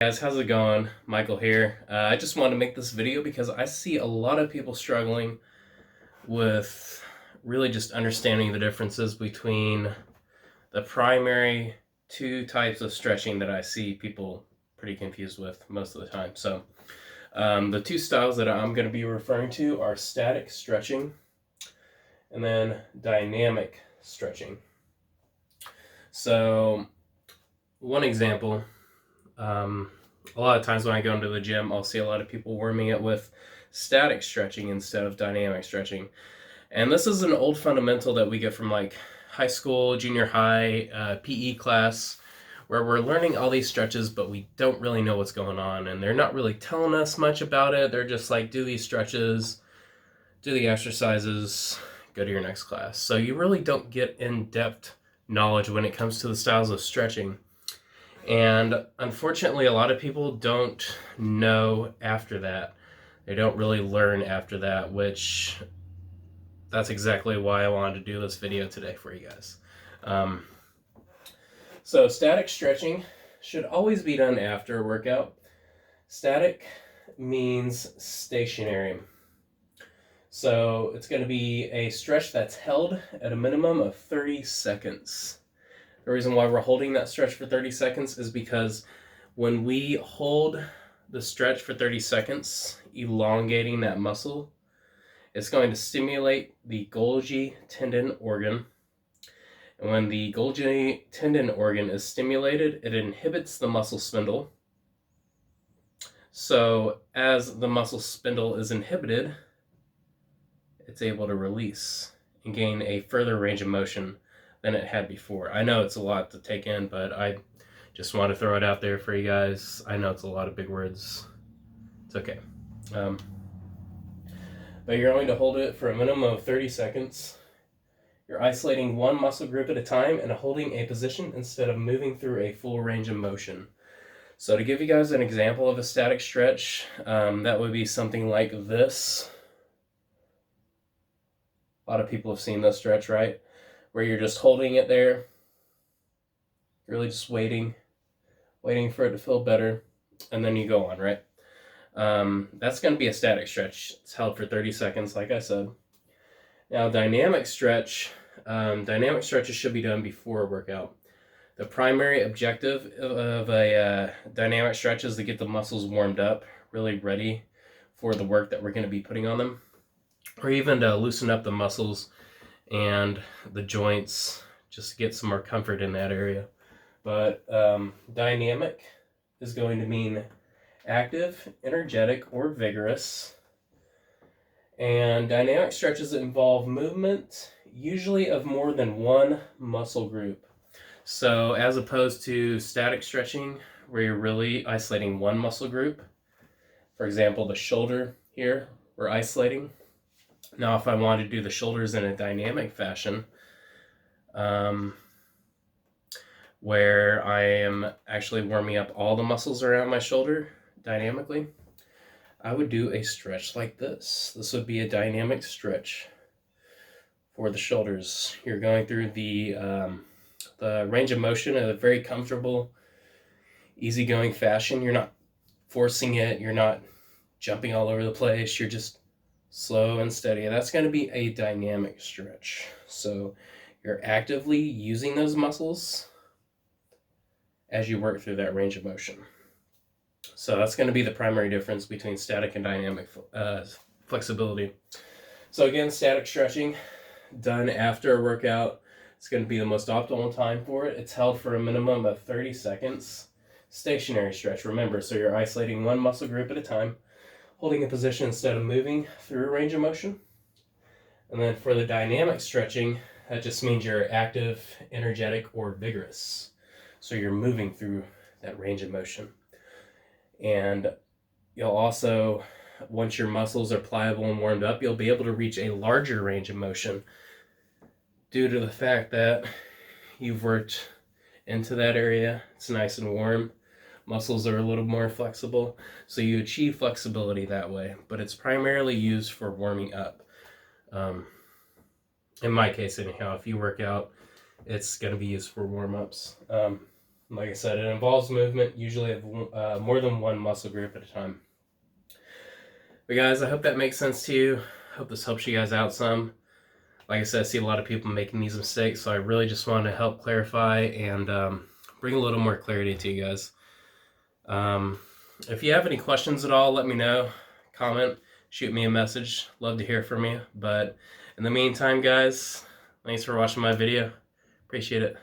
Guys, how's it going? Michael here. I just wanted to make this video because I see a lot of people struggling with really just understanding the differences between the primary two types of stretching that I see people pretty confused with most of the time. So the two styles that I'm going to be referring to are static stretching and then dynamic stretching. So one example, a lot of times when I go into the gym, I'll see a lot of people warming it with static stretching instead of dynamic stretching. And this is an old fundamental that we get from like high school, junior high, PE class, where we're learning all these stretches, but we don't really know what's going on. And they're not really telling us much about it. They're just like, do these stretches, do the exercises, go to your next class. So you really don't get in-depth knowledge when it comes to the styles of stretching. And unfortunately, a lot of people don't know after that. They don't really learn after that, which that's exactly why I wanted to do this video today for you guys. So static stretching should always be done after a workout. Static means stationary. So it's going to be a stretch that's held at a minimum of 30 seconds. The reason why we're holding that stretch for 30 seconds is because when we hold the stretch for 30 seconds, elongating that muscle, it's going to stimulate the Golgi tendon organ. And when the Golgi tendon organ is stimulated, it inhibits the muscle spindle. So as the muscle spindle is inhibited, it's able to release and gain a further range of motion than it had before. I know it's a lot to take in, but I just want to throw it out there for you guys. I know it's a lot of big words. It's okay. But you're going to hold it for a minimum of 30 seconds. You're isolating one muscle group at a time and holding a position instead of moving through a full range of motion. So to give you guys an example of a static stretch, that would be something like this. A lot of people have seen this stretch, right? Where you're just holding it there, really just waiting for it to feel better, and then you go on, right? That's going to be a static stretch. It's held for 30 seconds, like I said. Now, dynamic stretches should be done before a workout. The primary objective of a dynamic stretch is to get the muscles warmed up, really ready for the work that we're going to be putting on them, or even to loosen up the muscles and the joints, just to get some more comfort in that area. But dynamic is going to mean active, energetic, or vigorous. And dynamic stretches involve movement, usually of more than one muscle group. So as opposed to static stretching, where you're really isolating one muscle group, for example, the shoulder here, we're isolating. Now, if I want to do the shoulders in a dynamic fashion, where I am actually warming up all the muscles around my shoulder dynamically, I would do a stretch like this. This would be a dynamic stretch for the shoulders. You're going through the range of motion in a very comfortable, easygoing fashion. You're not forcing it. You're not jumping all over the place. You're just slow and steady. That's going to be a dynamic stretch. So you're actively using those muscles as you work through that range of motion. So that's going to be the primary difference between static and dynamic flexibility. So again, static stretching done after a workout, it's going to be the most optimal time for it. It's held for a minimum of 30 seconds. Stationary stretch, remember, so you're isolating one muscle group at a time, holding a position instead of moving through a range of motion. And then for the dynamic stretching, that just means you're active, energetic, or vigorous. So you're moving through that range of motion. And you'll also, once your muscles are pliable and warmed up, you'll be able to reach a larger range of motion due to the fact that you've worked into that area. It's nice and warm. Muscles are a little more flexible, so you achieve flexibility that way, but it's primarily used for warming up. In my case anyhow, if you work out, it's going to be used for warm-ups. Like I said, it involves movement, usually of more than one muscle group at a time. But guys, I hope that makes sense to you. I hope this helps you guys out some. Like I said, I see a lot of people making these mistakes, so I really just want to help clarify and bring a little more clarity to you guys. If you have any questions at all, let me know. Comment, shoot me a message. Love to hear from you. But in the meantime, guys, thanks for watching my video. Appreciate it.